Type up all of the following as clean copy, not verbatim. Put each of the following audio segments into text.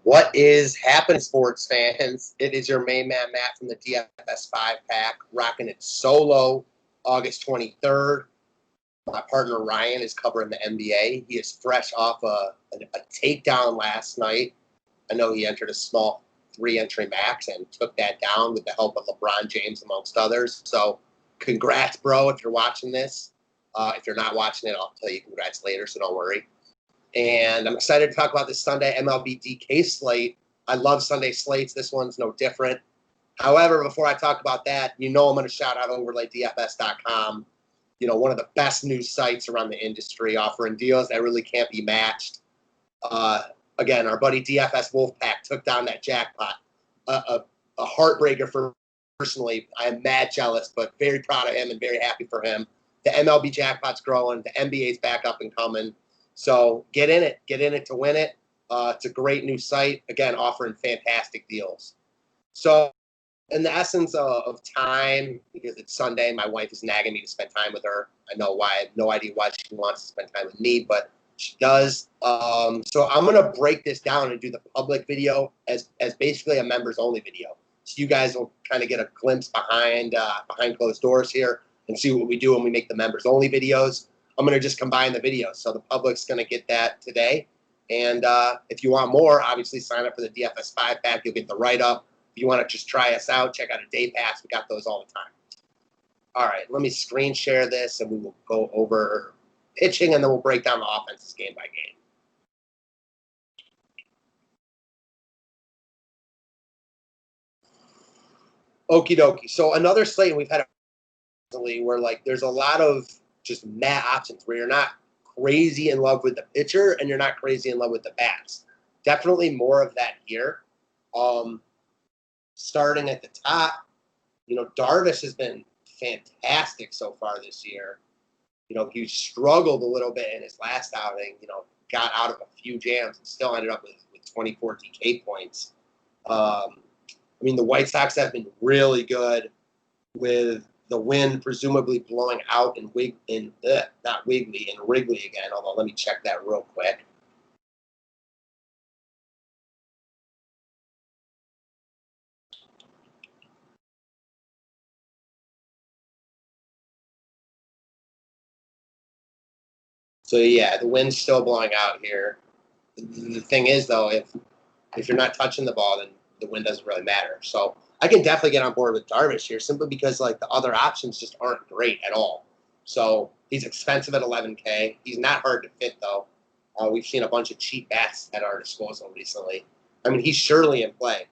What is happening, sports fans? It is your main man, Matt, from the DFS 5-pack, rocking it solo August 23rd. My partner, Ryan, is covering the NBA. He is fresh off a takedown last night. I know he entered a small 3-entry max and took that down with the help of LeBron James, amongst others. So congrats, bro, if you're watching this. If you're not watching it, I'll tell you congrats later, so don't worry. And I'm excited to talk about this Sunday MLB DK slate. I love Sunday slates. This one's no different. However, before I talk about that, I'm going to shout out OverlayDFS.com. One of the best news sites around the industry, offering deals that really can't be matched. Again, our buddy DFS Wolfpack took down that jackpot. A heartbreaker for personally. I am mad jealous, but very proud of him and very happy for him. The MLB jackpot's growing. The NBA's back up and coming. So get in it to win it. It's a great new site, again, offering fantastic deals. So in the essence of time, because it's Sunday, my wife is nagging me to spend time with her. I know why. I have no idea why she wants to spend time with me, but she does. So I'm going to break this down and do the public video as basically a members-only video. So you guys will kind of get a glimpse behind closed doors here and see what we do when we make the members-only videos. I'm going to just combine the videos. So the public's going to get that today. And if you want more, obviously sign up for the DFS 5-pack. You'll get the write-up. If you want to just try us out, check out a day pass. We got those all the time. All right, let me screen share this, and we will go over pitching, and then we'll break down the offenses game by game. Okie dokie. So another slate we've had where there's a lot of just mat options where you're not crazy in love with the pitcher and you're not crazy in love with the bats. Definitely more of that here. Starting at the top, Darvish has been fantastic so far this year. He struggled a little bit in his last outing, got out of a few jams and still ended up with 24 DK points. The White Sox have been really good with the wind presumably blowing out in Wrigley again, although let me check that real quick. So yeah, the wind's still blowing out here. The thing is, though, if you're not touching the ball, then the wind doesn't really matter. So I can definitely get on board with Darvish here simply because the other options just aren't great at all. So he's expensive at $11K. He's not hard to fit, though. We've seen a bunch of cheap bats at our disposal recently. He's surely in play.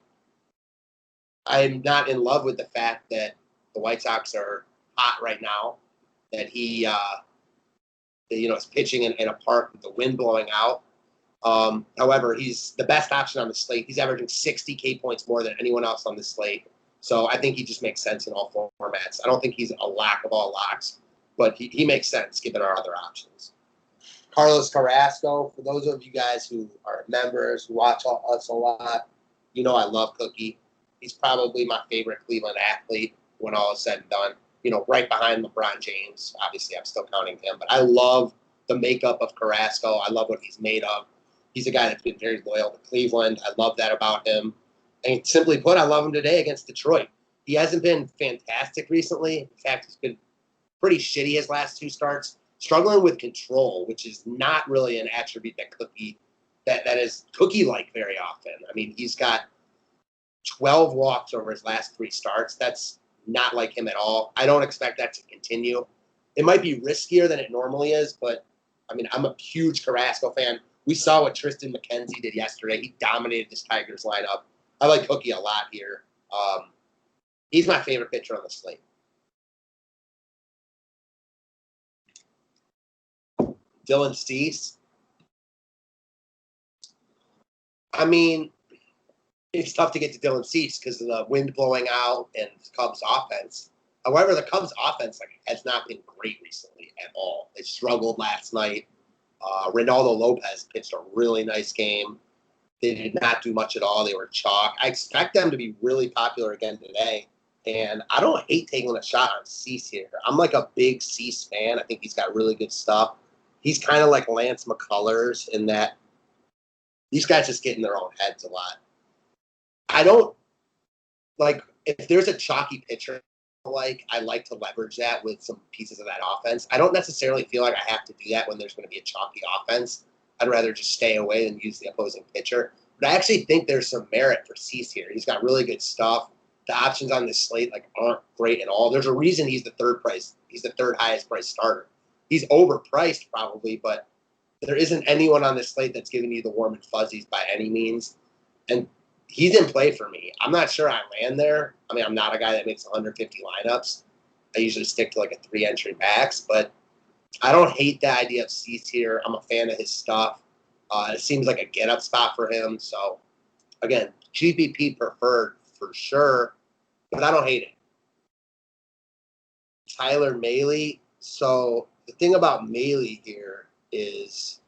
I'm not in love with the fact that the White Sox are hot right now, that he is pitching in a park with the wind blowing out. However, he's the best option on the slate. He's averaging 60K points more than anyone else on the slate. So I think he just makes sense in all formats. I don't think he's a lock of all locks, but he makes sense given our other options. Carrasco, for those of you guys who are members, who watch us a lot, I love Cookie. He's probably my favorite Cleveland athlete when all is said and done. Right behind LeBron James. Obviously, I'm still counting him, but I love the makeup of Carrasco. I love what he's made of. He's a guy that's been very loyal to Cleveland. I love that about him. And simply put, I love him today against Detroit. He hasn't been fantastic recently. In fact, he's been pretty shitty his last 2 starts. Struggling with control, which is not really an attribute that is Cookie-like very often. He's got 12 walks over his last 3 starts. That's not like him at all. I don't expect that to continue. It might be riskier than it normally is, but I'm a huge Carrasco fan. We saw what Tristan McKenzie did yesterday. He dominated this Tigers lineup. I like Cookie a lot here. He's my favorite pitcher on the slate. Dylan Cease. It's tough to get to Dylan Cease because of the wind blowing out and the Cubs offense. However, the Cubs offense has not been great recently at all. They struggled last night. Reynaldo Lopez pitched a really nice game. They did not do much at all. They were chalk. I expect them to be really popular again today. And I don't hate taking a shot on Cease here. I'm a big Cease fan. I think he's got really good stuff. He's kind of like Lance McCullers in that, These guys just get in their own heads a lot. I don't like if there's a chalky pitcher. I like to leverage that with some pieces of that offense. I don't necessarily feel like I have to do that when there's going to be a chalky offense. I'd rather just stay away and use the opposing pitcher. But I actually think there's some merit for Cease here. He's got really good stuff. The options on this slate aren't great at all. There's a reason he's the third highest priced starter. He's overpriced probably, but there isn't anyone on this slate that's giving you the warm and fuzzies by any means. And he's in play for me. I'm not sure I land there. I mean, I'm not a guy that makes 150 lineups. I usually stick to a 3-entry max, but I don't hate the idea of Cease here. I'm a fan of his stuff. It seems like a get-up spot for him. So, again, GPP preferred for sure, but I don't hate it. Tyler Maylie. So, the thing about Maylie here is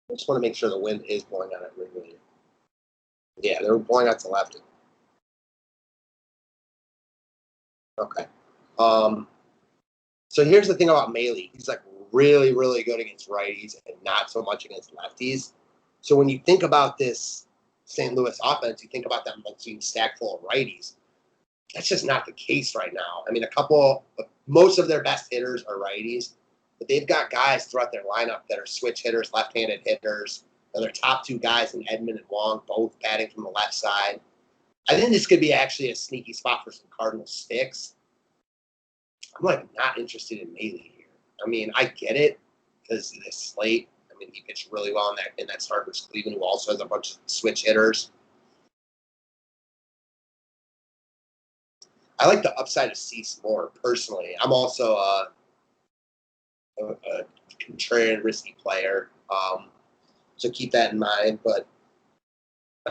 I just want to make sure the wind is blowing out at Wrigley. Yeah, they're blowing out to lefty. Okay. So here's the thing about Maylie. He's really, really good against righties and not so much against lefties. So when you think about this St. Louis offense, you think about them being stacked full of righties. That's just not the case right now. I mean, most of their best hitters are righties, but they've got guys throughout their lineup that are switch hitters, left-handed hitters, and their top two guys in Edman and Wong, both batting from the left side. I think this could be actually a sneaky spot for some Cardinal sticks. I'm not interested in Maylie here. I mean, I get it because this slate. I mean, he pitched really well in that start versus Cleveland, who also has a bunch of switch hitters. I like the upside of Cease more personally. I'm also a contrarian, risky player, so keep that in mind. But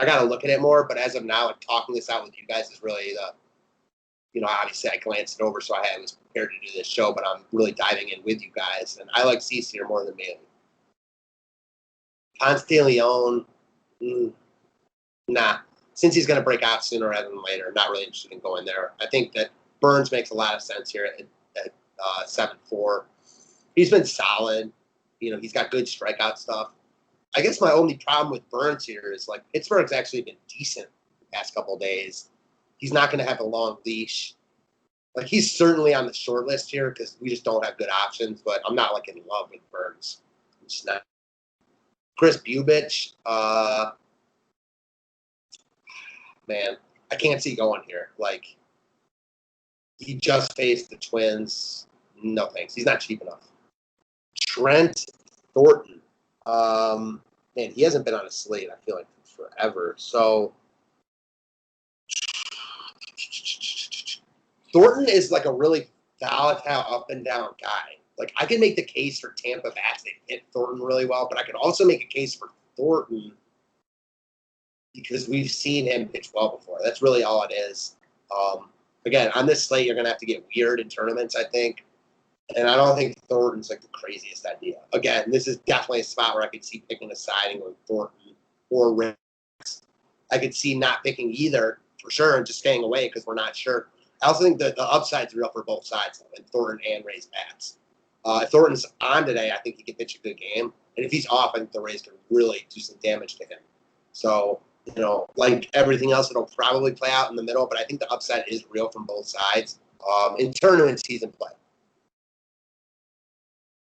I got to look at it more. But as of now, talking this out with you guys is really obviously I glanced it over, so I was prepared to do this show, but I'm really diving in with you guys. And I like Cease here more than Maylie. Ponce de Leon, nah. Since he's going to break out sooner rather than later, not really interested in going there. I think that Burns makes a lot of sense here at 7-4. He's been solid. He's got good strikeout stuff. I guess my only problem with Burns here is Pittsburgh's actually been decent the past couple of days. He's not going to have a long leash. He's certainly on the short list here because we just don't have good options, but I'm not in love with Burns. I'm just not. Chris Bubich, man, I can't see going here. He just faced the Twins. No thanks. He's not cheap enough. Trent Thornton. Man, he hasn't been on a slate, I feel like, forever. So Thornton is a really volatile up and down guy. I can make the case for Tampa bats that hit Thornton really well, but I could also make a case for Thornton because we've seen him pitch well before. That's really all it is. Again, on this slate, you're going to have to get weird in tournaments, I think. And I don't think Thornton's the craziest idea. Again, this is definitely a spot where I could see picking a side and going Thornton or Ricks. I could see not picking either for sure and just staying away because we're not sure. I also think that the upside's real for both sides, and Thornton and Ray's bats. If Thornton's on today, I think he can pitch a good game. And if he's off, I think the Rays can really do some damage to him. So, everything else, it'll probably play out in the middle, but I think the upside is real from both sides. In tournaments, he's in play.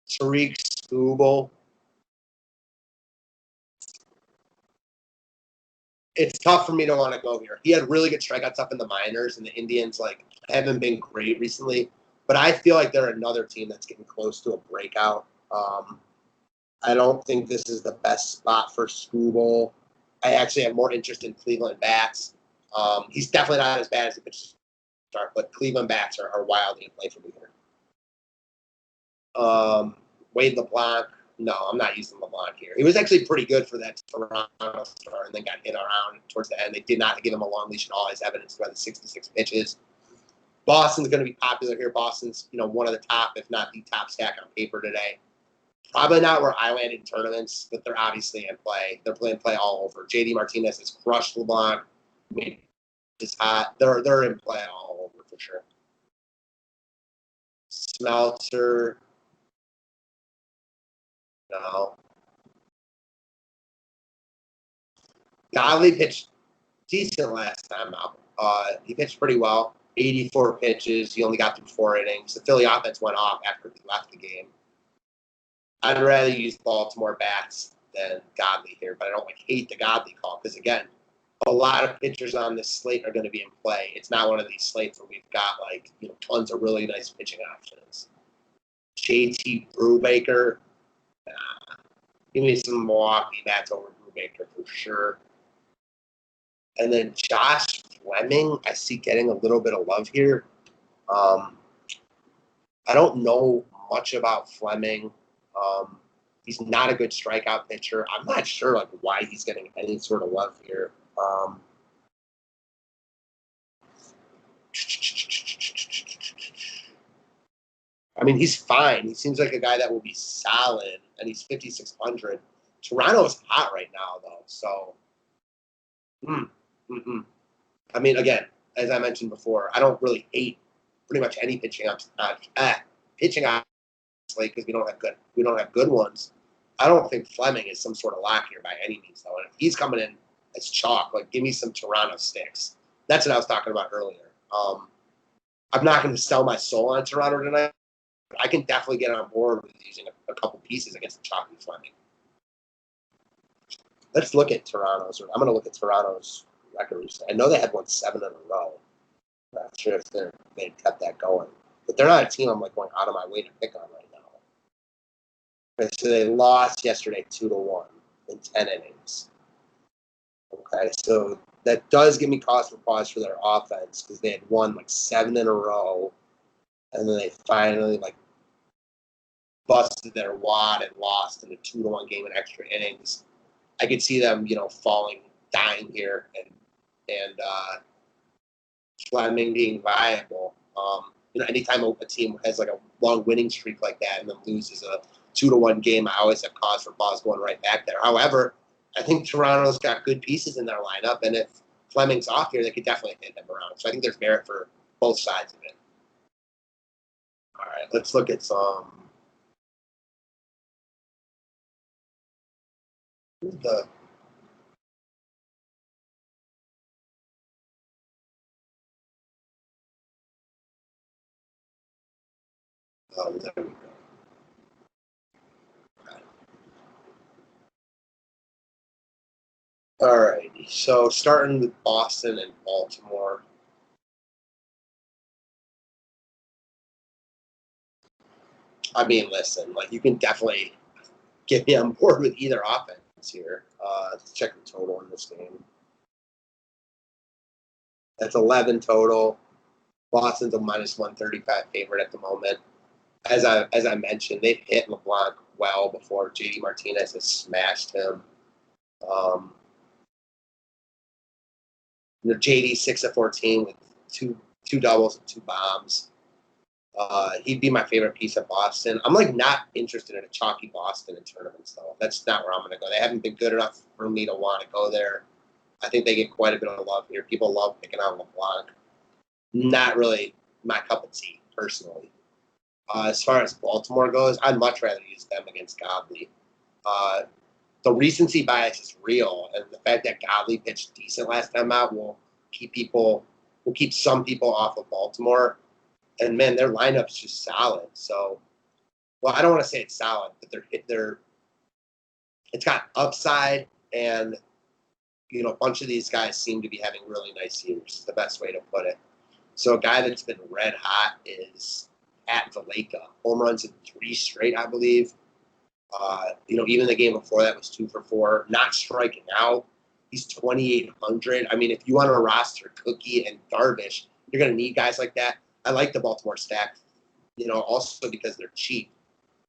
Tariq Skubal. It's tough for me to want to go here. He had really good strikeouts up in the minors, and the Indians haven't been great recently. But I feel like they're another team that's getting close to a breakout. I don't think this is the best spot for Skubal. I actually have more interest in Cleveland bats. He's definitely not as bad as he could start, but Cleveland bats are wildly in play for me here. Wade LeBlanc. No, I'm not using LeBlanc here. He was actually pretty good for that Toronto start and then got hit around towards the end. They did not give him a long leash at all, as evidenced by the 66 pitches. Boston's going to be popular here. Boston's, one of the top, if not the top stack on paper today. Probably not where I land in tournaments, but they're obviously in play. They're playing play all over. JD Martinez has crushed LeBlanc. It's hot. They're in play all over for sure. Smelter. No. Godley pitched decent last time out. He pitched pretty well. 84 pitches. He only got through 4 innings. The Philly offense went off after he left the game. I'd rather use Baltimore bats than Godley here, but I don't hate the Godley call because, again, a lot of pitchers on this slate are going to be in play. It's not one of these slates where we've got tons of really nice pitching options. JT Brubaker, give me some Milwaukee bats over Brubaker for sure. And then Josh Fleming, I see getting a little bit of love here. I don't know much about Fleming. He's not a good strikeout pitcher. I'm not sure why he's getting any sort of love here. I mean, he's fine. He seems like a guy that will be solid, and he's 5,600. Toronto's hot right now, though. So, I mean, again, as I mentioned before, I don't really hate pretty much any pitching on slate because we don't have good ones. I don't think Fleming is some sort of lock here by any means, though. And if he's coming in as chalk, give me some Toronto sticks. That's what I was talking about earlier. I'm not going to sell my soul on Toronto tonight. But I can definitely get on board with using a couple pieces against the chalky Fleming. Let's look at Toronto's. I'm going to look at Toronto's records. I know they had won 7 in a row. I'm not sure if they kept that going. But they're not a team I'm going out of my way to pick on right now. Okay, so they lost yesterday 2-1 in 10 innings. Okay, so that does give me cause for pause for their offense because they had won 7 in a row, and then they finally busted their wad and lost in a 2-1 game in extra innings. I could see them, dying here, and Fleming being viable. Anytime a team has a long winning streak like that and then loses a 2-1 game, I always have cause for pause going right back there. However, I think Toronto's got good pieces in their lineup, and if Fleming's off here, they could definitely hit them around. So I think there's merit for both sides of it. All right, let's look at some. There we go. All right, so starting with Boston and Baltimore. I mean, listen, you can definitely get me on board with either offense here. Let's check the total in this game. That's 11 total. Boston's a -135 favorite at the moment. As I mentioned, they've hit LeBlanc well before. JD Martinez has smashed him. JD 6 of 14 with two doubles and 2 bombs. He'd be my favorite piece of Boston. I'm not interested in a chalky Boston in tournaments though. That's not where I'm going to go. They haven't been good enough for me to want to go there. I think they get quite a bit of love here. People love picking on LeBlanc. Not really my cup of tea, personally. As far as Baltimore goes, I'd much rather use them against Godley. The recency bias is real, and the fact that Godley pitched decent last time out will keep some people off of Baltimore. And man, their lineup's just solid. So, well, I don't want to say it's solid, but it's got upside, and a bunch of these guys seem to be having really nice years. Is the best way to put it. So a guy that's been red hot is at Valleca. Home runs in 3 straight, I believe. Even the game before that was 2 for 4. Not striking out. He's 2,800. I mean, if you want to roster Cookie and Darvish, you're going to need guys like that. I like the Baltimore stack, also because they're cheap.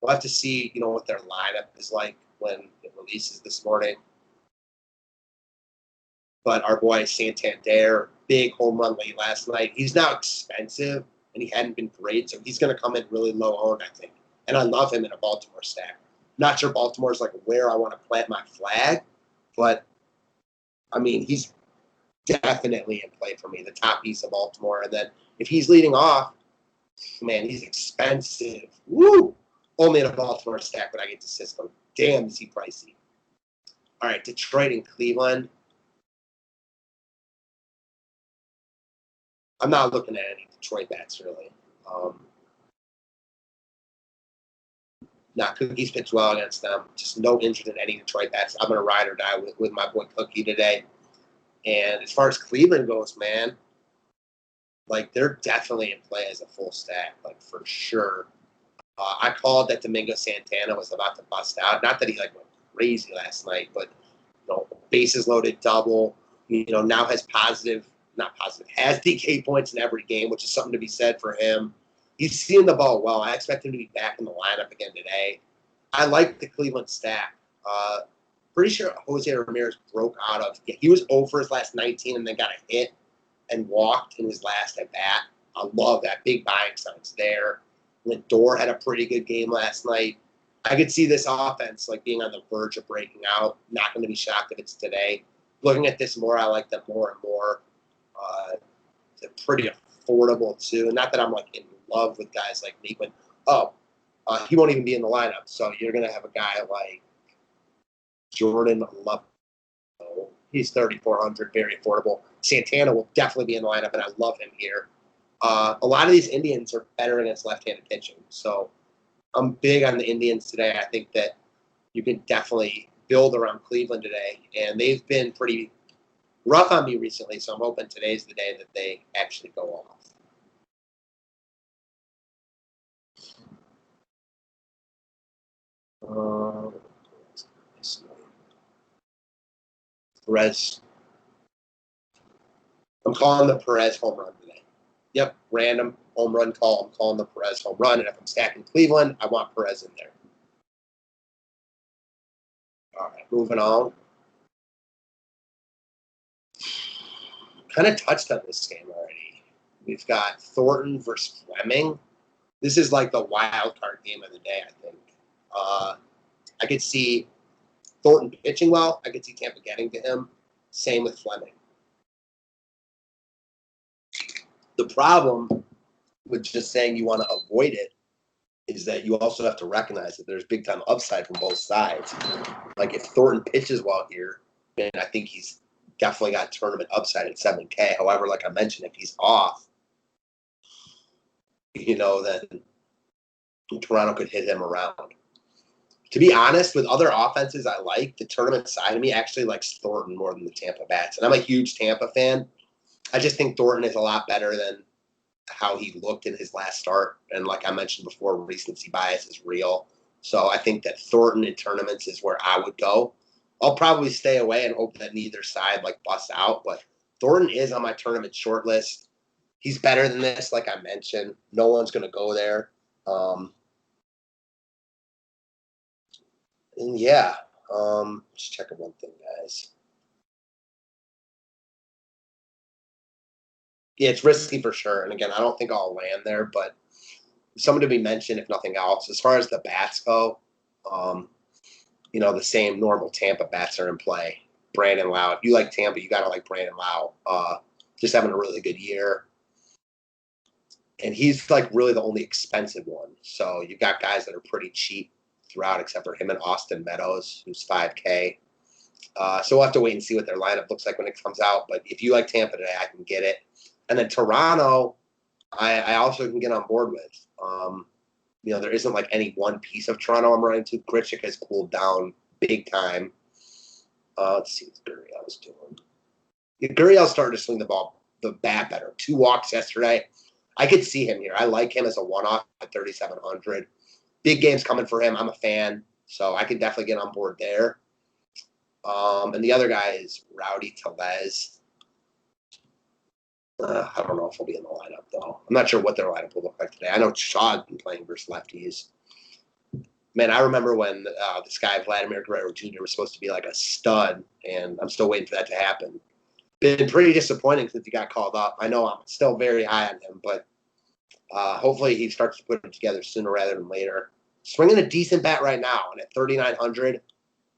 We'll have to see, what their lineup is like when it releases this morning. But our boy Santander, big home run late last night. He's now expensive, and he hadn't been great, so he's going to come in really low owned, I think. And I love him in a Baltimore stack. Not sure Baltimore's where I want to plant my flag, but, I mean, he's definitely in play for me, the top piece of Baltimore. And then if he's leading off, man, he's expensive. Woo! Only in a Baltimore stack when I get to Cisco. Damn, is he pricey. All right, Detroit and Cleveland. I'm not looking at any Detroit bats, really. Not Cookies pitched well against them. Just no interest in any Detroit bats. I'm going to ride or die with my boy Cookie today. And as far as Cleveland goes, man, like, they're definitely in play as a full stack, like, for sure. I called that Domingo Santana was about to bust out. Not that he, like, went crazy last night, but, bases loaded double. Now has has DK points in every game, which is something to be said for him. He's seeing the ball well. I expect him to be back in the lineup again today. I like the Cleveland stack. Pretty sure Jose Ramirez broke out of. He was 0 for his last 19 and then got a hit and walked in his last at bat. I love that. Big buying signs there. Lindor had a pretty good game last night. I could see this offense like being on the verge of breaking out. Not going to be shocked if it's today. Looking at this more, I like them more and more. They're pretty affordable too. Not that I'm like in love with guys like Meekman. He won't even be in the lineup. So you're going to have a guy like Jordan Love. He's 3,400, very affordable. Santana will definitely be in the lineup, and I love him here. A lot of these Indians are better against left-handed pitching. So I'm big on the Indians today. I think that you can definitely build around Cleveland today. And they've been pretty rough on me recently, so I'm hoping today's the day that they actually go off. Perez. I'm calling the Perez home run today. Yep, random home run call. I'm calling the Perez home run, and if I'm stacking Cleveland, I want Perez in there. All right, moving on. Kind of touched on this game already. We've got Thornton versus Fleming. This is like the wild card game of the day, I think. I could see Thornton pitching well. I could see Tampa getting to him. Same with Fleming. The problem with just saying you want to avoid it is that you also have to recognize that there's big time upside from both sides. Like if Thornton pitches well here, then I think he's definitely got tournament upside at 7K. However, like I mentioned, if he's off, then Toronto could hit him around. To be honest, with other offenses I like, the tournament side of me actually likes Thornton more than the Tampa bats. And I'm a huge Tampa fan. I just think Thornton is a lot better than how he looked in his last start. And like I mentioned before, recency bias is real. So I think that Thornton in tournaments is where I would go. I'll probably stay away and hope that neither side like busts out. But Thornton is on my tournament short list. He's better than this, like I mentioned. No one's going to go there. And yeah, just checking one thing, guys. Yeah, it's risky for sure. And again, I don't think I'll land there, but someone to be mentioned, if nothing else. As far as the bats go, the same normal Tampa bats are in play. Brandon Lau. If you like Tampa, you got to like Brandon Lau. Just having a really good year. And he's like really the only expensive one. So you've got guys that are pretty cheap throughout, except for him and Austin Meadows, who's 5K. So we'll have to wait and see what their lineup looks like when it comes out. But if you like Tampa today, I can get it. And then Toronto, I also can get on board with. There isn't like any one piece of Toronto I'm running to. Grichuk has cooled down big time. Let's see what Gurriel's doing. Gurriel's starting to swing the bat better. 2 walks yesterday. I could see him here. I like him as a one-off at 3,700. Big games coming for him. I'm a fan, so I can definitely get on board there. And the other guy is Rowdy Tellez. I don't know if he'll be in the lineup, though. I'm not sure what their lineup will look like today. I know Shaw's been playing versus lefties. Man, I remember when this guy, Vladimir Guerrero Jr., was supposed to be like a stud, and I'm still waiting for that to happen. Been pretty disappointing since he got called up. I know I'm still very high on him, but hopefully he starts to put it together sooner rather than later. Swinging a decent bat right now, and at 3,900,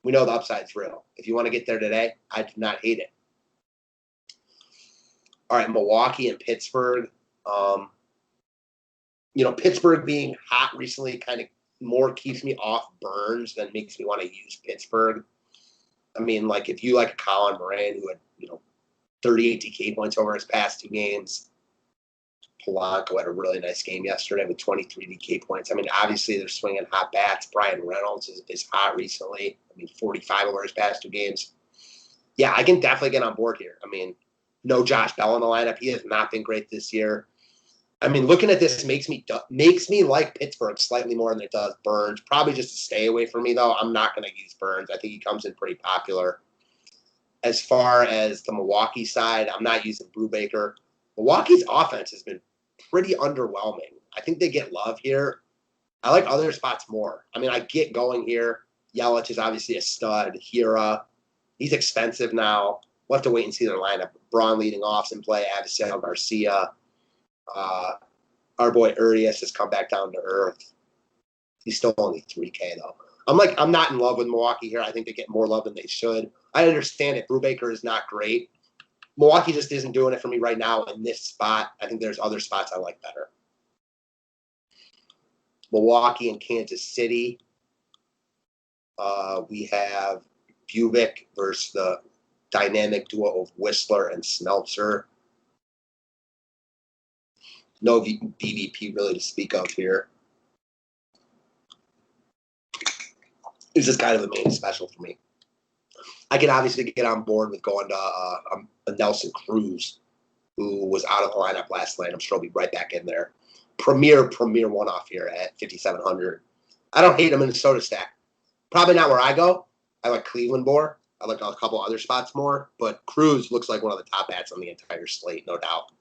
we know the upside's real. If you want to get there today, I do not hate it. All right, Milwaukee and Pittsburgh. Pittsburgh being hot recently kind of more keeps me off Burns than makes me want to use Pittsburgh. I mean, like if you like a Colin Moran who had, 38 DK points over his past 2 games, Polanco had a really nice game yesterday with 23 DK points. I mean, obviously they're swinging hot bats. Brian Reynolds is hot recently. I mean, 45 over his past 2 games. Yeah, I can definitely get on board here. I mean, no Josh Bell in the lineup. He has not been great this year. I mean, looking at this makes me like Pittsburgh slightly more than it does Burns. Probably just to stay away from me, though. I'm not going to use Burns. I think he comes in pretty popular. As far as the Milwaukee side, I'm not using Brubaker. Milwaukee's offense has been pretty underwhelming. I think they get love here. I like other spots more. I mean, I get going here. Yelich is obviously a stud. Hira, he's expensive now. We'll have to wait and see their lineup. Braun leading off's in play. Avisel Garcia. Our boy Urias has come back down to earth. He's still only 3K, though. I'm not in love with Milwaukee here. I think they get more love than they should. I understand it. Brubaker is not great. Milwaukee just isn't doing it for me right now in this spot. I think there's other spots I like better. Milwaukee and Kansas City. We have Bubic versus the dynamic duo of Whistler and Smeltzer. No BVP really to speak of here. This is kind of the main special for me. I can obviously get on board with going to a Nelson Cruz, who was out of the lineup last night. I'm sure he'll be right back in there. Premier one-off here at 5,700. I don't hate a Minnesota stack. Probably not where I go. I like Cleveland more. I like a couple other spots more. But Cruz looks like one of the top bats on the entire slate, no doubt.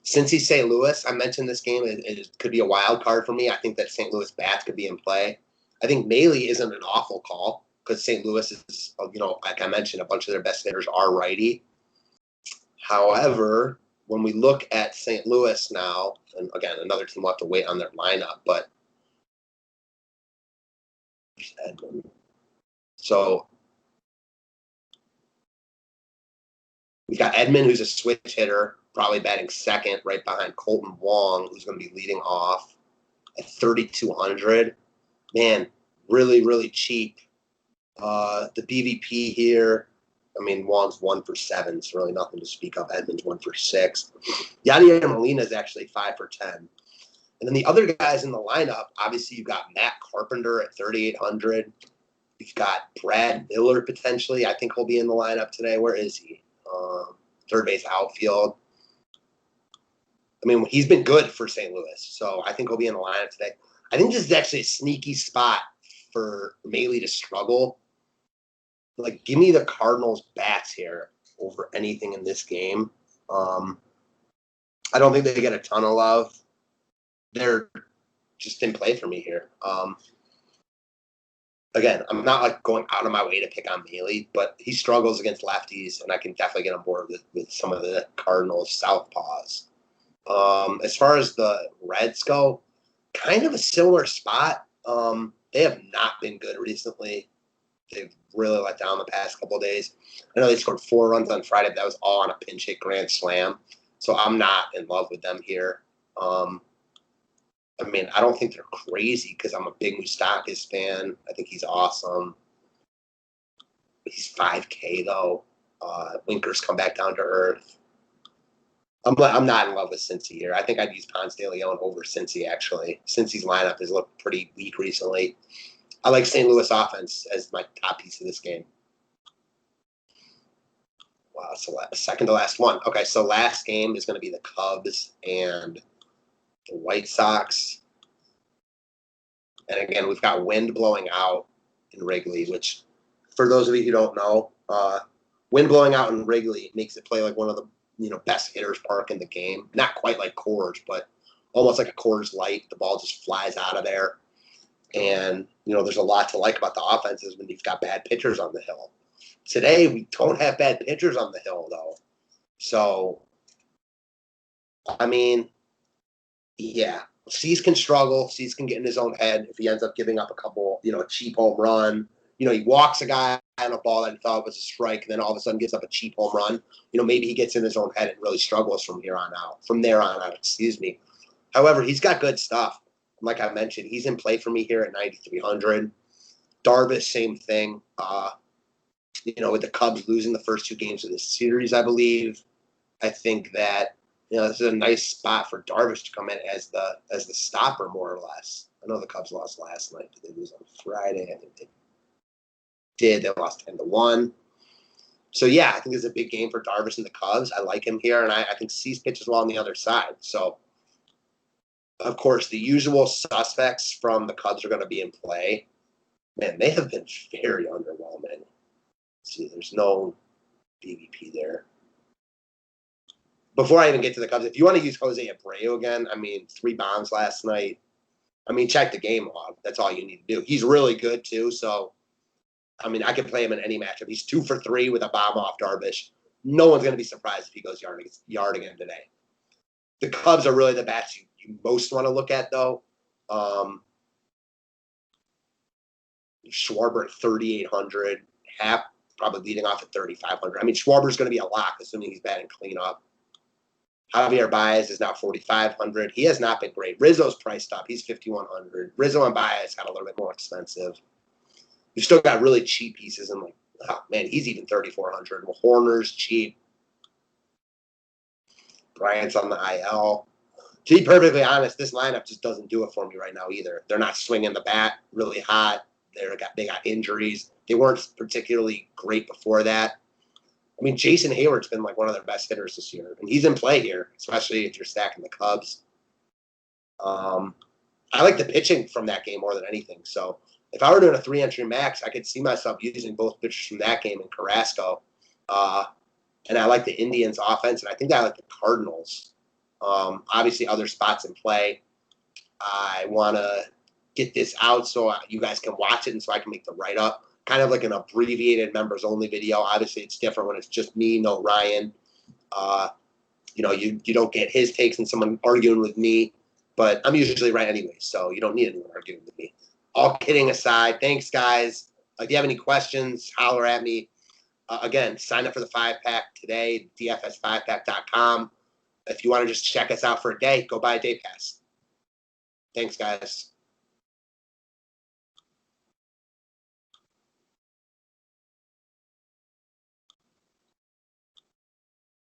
Cincy St. Louis, I mentioned this game. It could be a wild card for me. I think that St. Louis bats could be in play. I think Maylie isn't an awful call because St. Louis is, like I mentioned, a bunch of their best hitters are righty. However, when we look at St. Louis now, and again, another team will have to wait on their lineup, but so we've got Edman, who's a switch hitter, probably batting second, right behind Colton Wong, who's going to be leading off at 3,200. Man, really, really cheap. The BVP here, I mean, Wong's 1 for 7, so really nothing to speak of. Edman's 1 for 6. Yadier Molina is actually 5 for 10. And then the other guys in the lineup, obviously you've got Matt Carpenter at 3,800. You've got Brad Miller potentially. I think he'll be in the lineup today. Where is he? Third base outfield. I mean, he's been good for St. Louis, so I think he'll be in the lineup today. I think this is actually a sneaky spot for Maylie to struggle. Like, give me the Cardinals bats here over anything in this game. I don't think they get a ton of love. They're just in play for me here. Again, I'm not like going out of my way to pick on Maylie, but he struggles against lefties, and I can definitely get on board with some of the Cardinals southpaws. As far as the Reds go, kind of a similar spot. They have not been good recently. They've really let down the past couple of days. I know they scored 4 runs on Friday, but that was all on a pinch hit grand slam. So I'm not in love with them here. I mean, I don't think they're crazy because I'm a big Moustakas fan. I think he's awesome. He's 5K, though. Winker's come back down to earth. I'm not in love with Cincy here. I think I'd use Ponce de Leon over Cincy, actually. Cincy's lineup has looked pretty weak recently. I like St. Louis offense as my top piece of this game. Wow, so second to last one. Okay, so last game is going to be the Cubs and the White Sox. And again, we've got wind blowing out in Wrigley, which, for those of you who don't know, wind blowing out in Wrigley makes it play like one of the best hitters park in the game. Not quite like Coors, but almost like a Coors Light. The ball just flies out of there. And, there's a lot to like about the offenses when you've got bad pitchers on the hill. Today, we don't have bad pitchers on the hill, though. So, I mean, yeah, Cease can struggle. Cease can get in his own head if he ends up giving up a couple, a cheap home run. He walks a guy on a ball that he thought was a strike, and then all of a sudden gives up a cheap home run. Maybe he gets in his own head and really struggles from there on out. However, he's got good stuff. Like I mentioned, he's in play for me here at 9,300. Darvish, same thing. With the Cubs losing the first 2 games of the series, I believe. I think that this is a nice spot for Darvish to come in as the stopper, more or less. I know the Cubs lost last night. Did they lose on Friday? I think they did. They lost 10-1. So, yeah, I think it's a big game for Darvish and the Cubs. I like him here, and I think Cease pitches well on the other side. So, of course, the usual suspects from the Cubs are going to be in play. Man, they have been very underwhelming. Let's see, there's no BVP there. Before I even get to the Cubs, if you want to use Jose Abreu again, 3 bombs last night. Check the game log. That's all you need to do. He's really good, too. So, I could play him in any matchup. He's 2 for 3 with a bomb off Darvish. No one's going to be surprised if he goes yard again today. The Cubs are really the bats you most want to look at, though. Schwarber at 3,800. Happ probably leading off at 3,500. Schwarber's going to be a lock, assuming he's batting cleanup. Javier Baez is now 4,500. He has not been great. Rizzo's priced up. He's 5,100. Rizzo and Baez got a little bit more expensive. You've still got really cheap pieces. And he's even 3,400. Well, Horner's cheap. Bryant's on the IL. To be perfectly honest, this lineup just doesn't do it for me right now either. They're not swinging the bat really hot. They got injuries. They weren't particularly great before that. Jason Hayward's been one of their best hitters this year, and he's in play here, especially if you're stacking the Cubs. I like the pitching from that game more than anything. So if I were doing a 3-entry max, I could see myself using both pitchers from that game and Carrasco. And I like the Indians' offense, and I think I like the Cardinals. Obviously, other spots in play. I want to get this out so you guys can watch it and so I can make the write-up. Kind of like an abbreviated members-only video. Obviously, it's different when it's just me, no Ryan. You don't get his takes and someone arguing with me, but I'm usually right anyway, so you don't need anyone arguing with me. All kidding aside, thanks, guys. If you have any questions, holler at me. Again, sign up for the 5-pack today, dfs5pack.com. If you want to just check us out for a day, go buy a day pass. Thanks, guys.